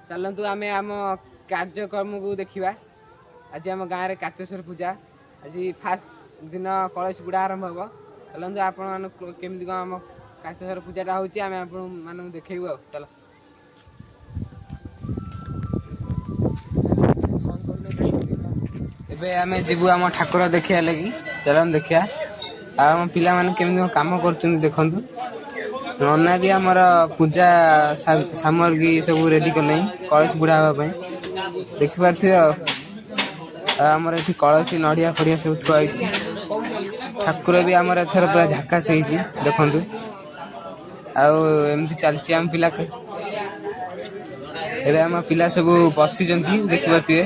चलतु आम आम कार्यक्रम को देखा। आज आम गाँव में कार्तेश्वर पूजा आज फास्ट दिन कलश बुड़ा आरंभ हम। चलतु आपमि कम आम कार्तेश्वर पूजाटा हूँ आम आप देखू। चल एबे आम जीवु आम ठाकुर देखा लगी। चलन देखा आम पिला माने केमि काम कर देखु। नना भी आमर पूजा सामग्री सब रेडी कले कलश बुड़ा हाँपाई देखिपे। आमर ये कलश नड़िया फड़िया सब थुआई। ठाकुर भी आमर एथर पूरा झाकास देखु। आमती चलती आम पिला एबे आम पिला सब बसी देखिपे।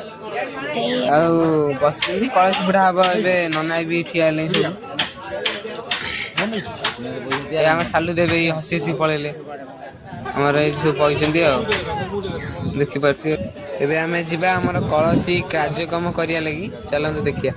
बस कलश बुढ़ा हम ए नना भी ठिया सब आम सालू देवे हसी हसी पलैले आमर ये सब कहते देखिपे। एबे आम जा आमर कलसी कार्यक्रम करिया लगी। चलतु देखिया।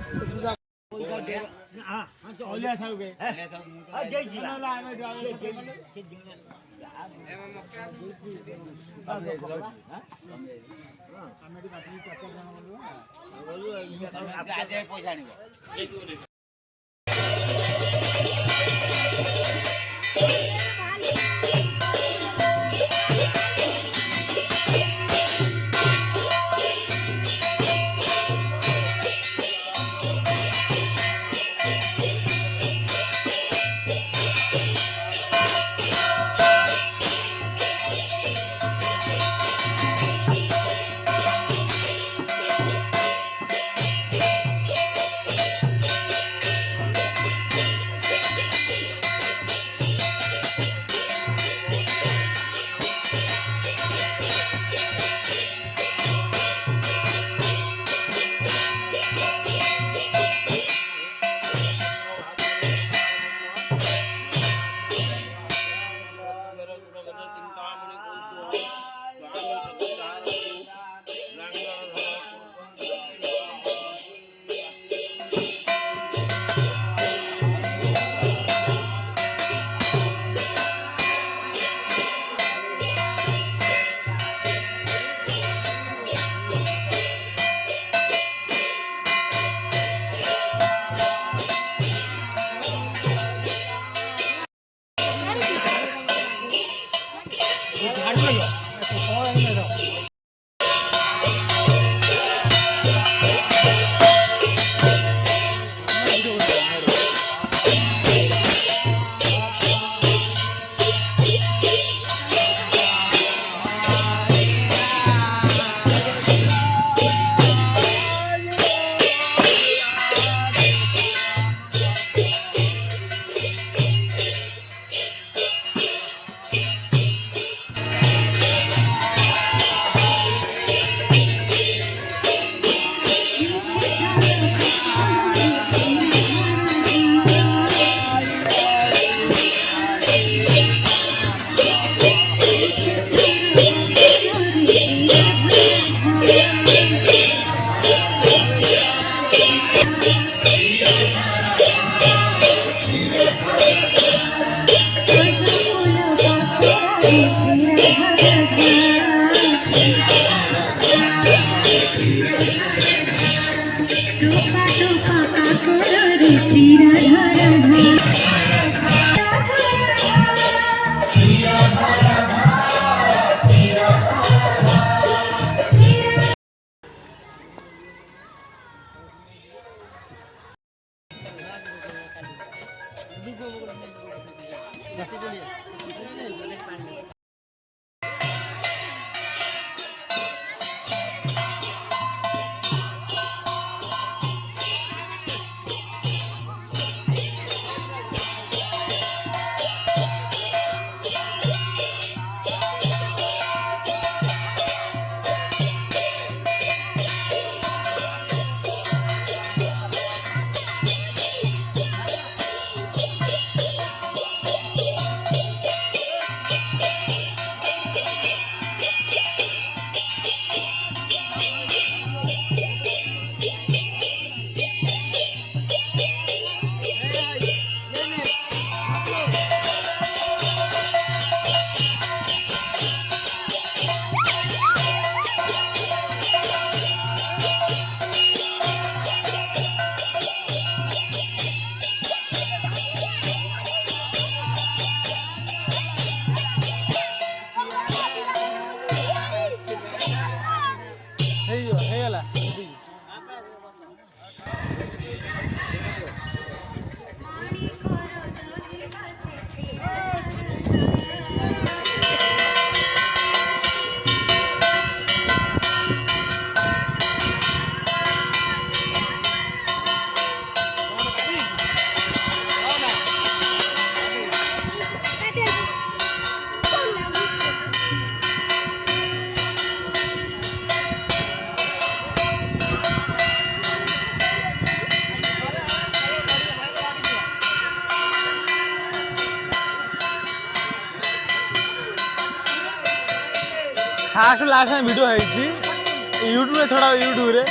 फास्ट लास्ट में वीडियो है यूट्यूब रे छोड़ा यूट्यूब रे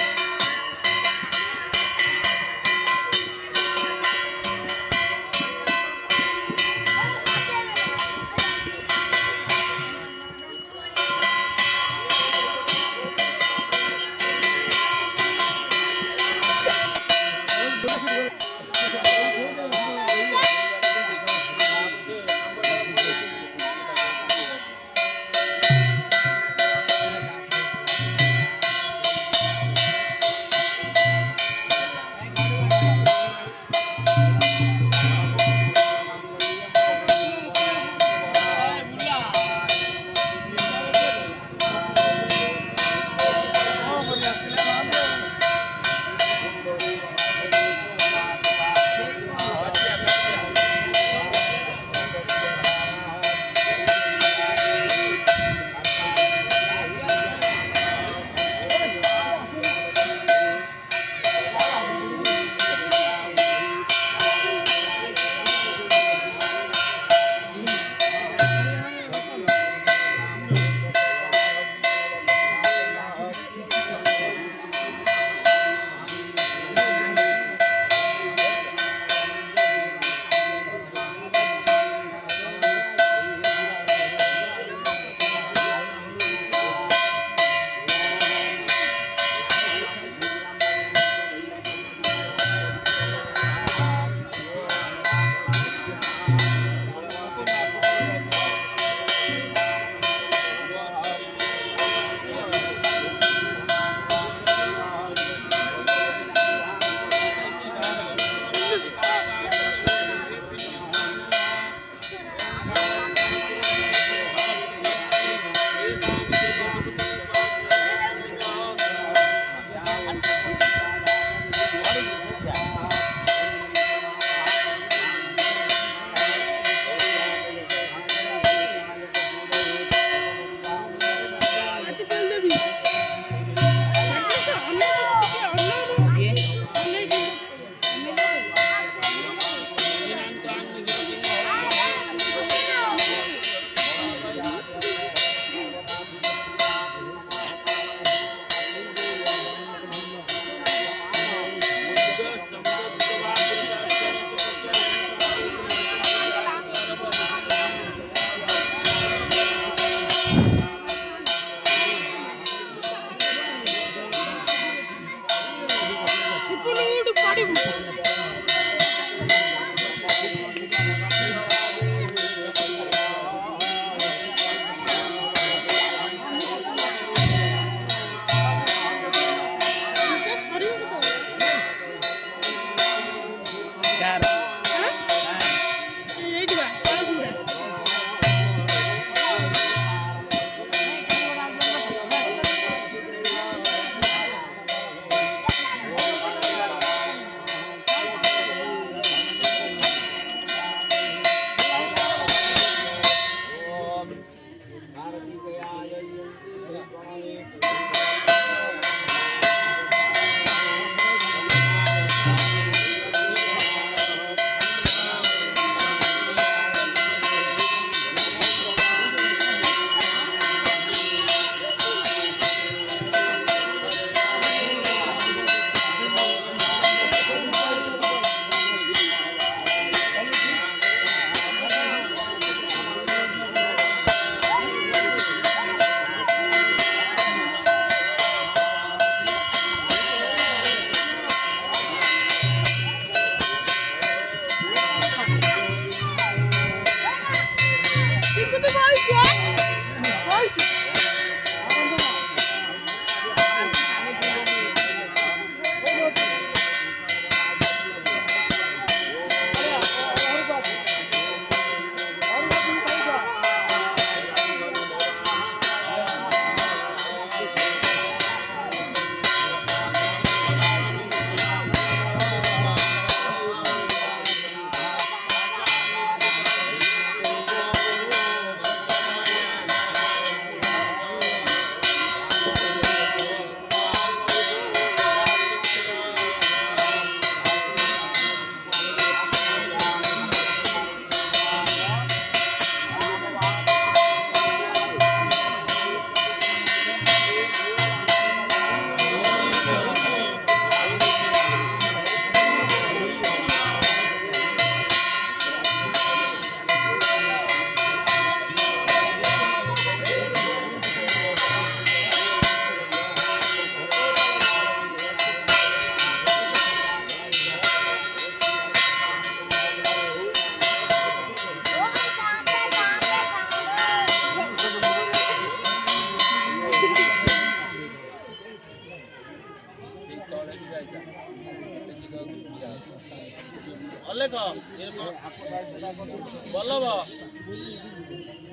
ବଲ୍ଲଭ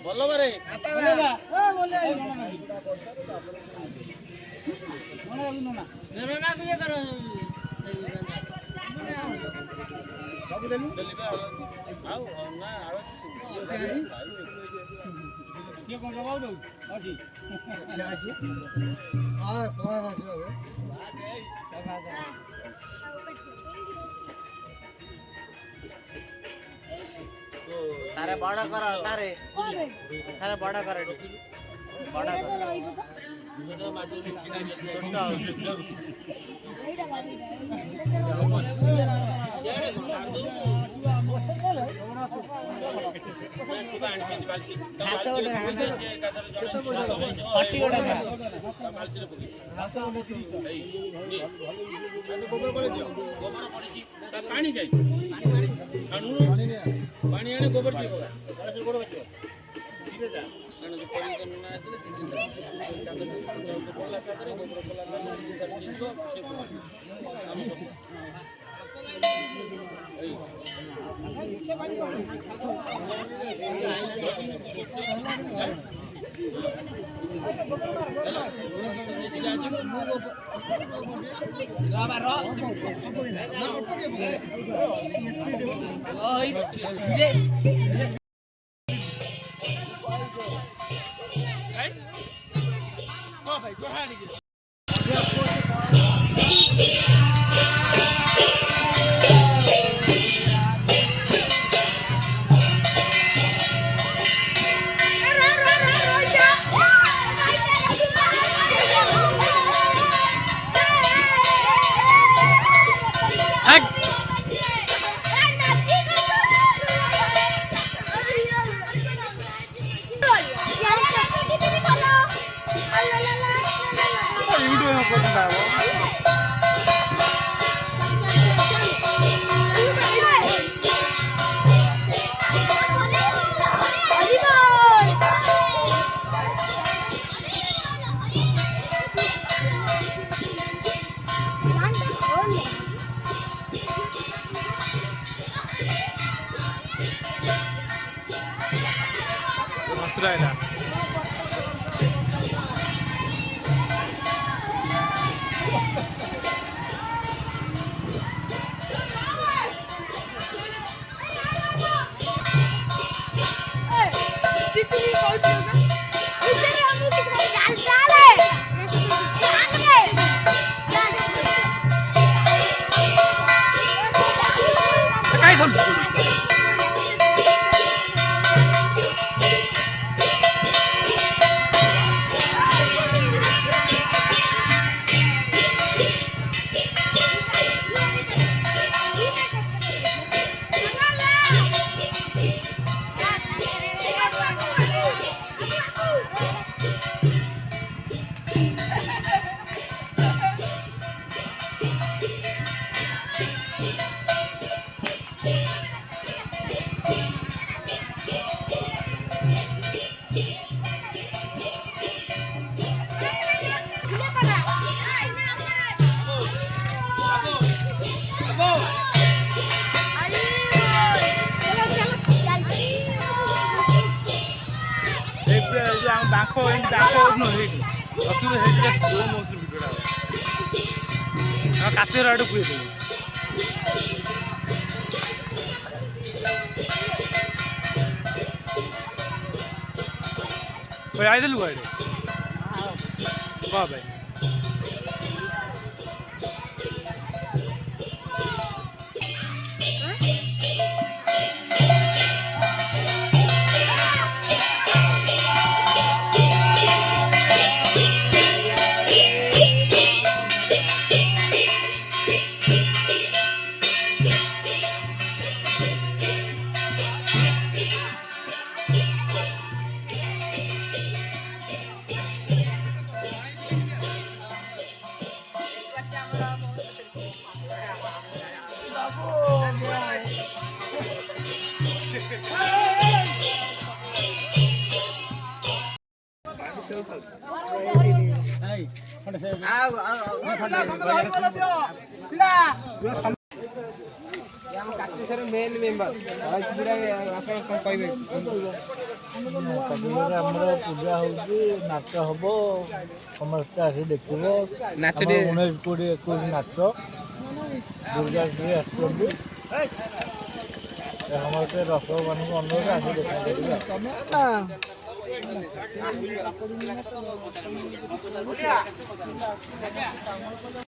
ବଲ୍ଲଭରେ तारे बड़ा कर तारे तारे बड़ा कर बड़ा कर पानी जाए पानी आने गोबर मसरायला दाखो दाखो रखिए स्लो मोशन भिडियो कातिर आड़ पुए भाई आइदलु भाई वाह भाई ଆମ କାଚେଶ୍ୱର ମେନ୍ ମେମ୍ବର ଆପଣ କ'ଣ କହିବେ? ଆମର ପୂଜା ହଉଛି, ନାଚ ହବ, ସମସ୍ତେ ଆସି ଦେଖିବ। ନାଚ 19, 20, 21 ନାଚ ଦୁର୍ଗା ଶ୍ରୀ ଆସୁଛନ୍ତି। ସମସ୍ତେ ଦର୍ଶକ ମାନଙ୍କୁ ଅନୁରୋଧ ଆସି ଦେଖିବେ।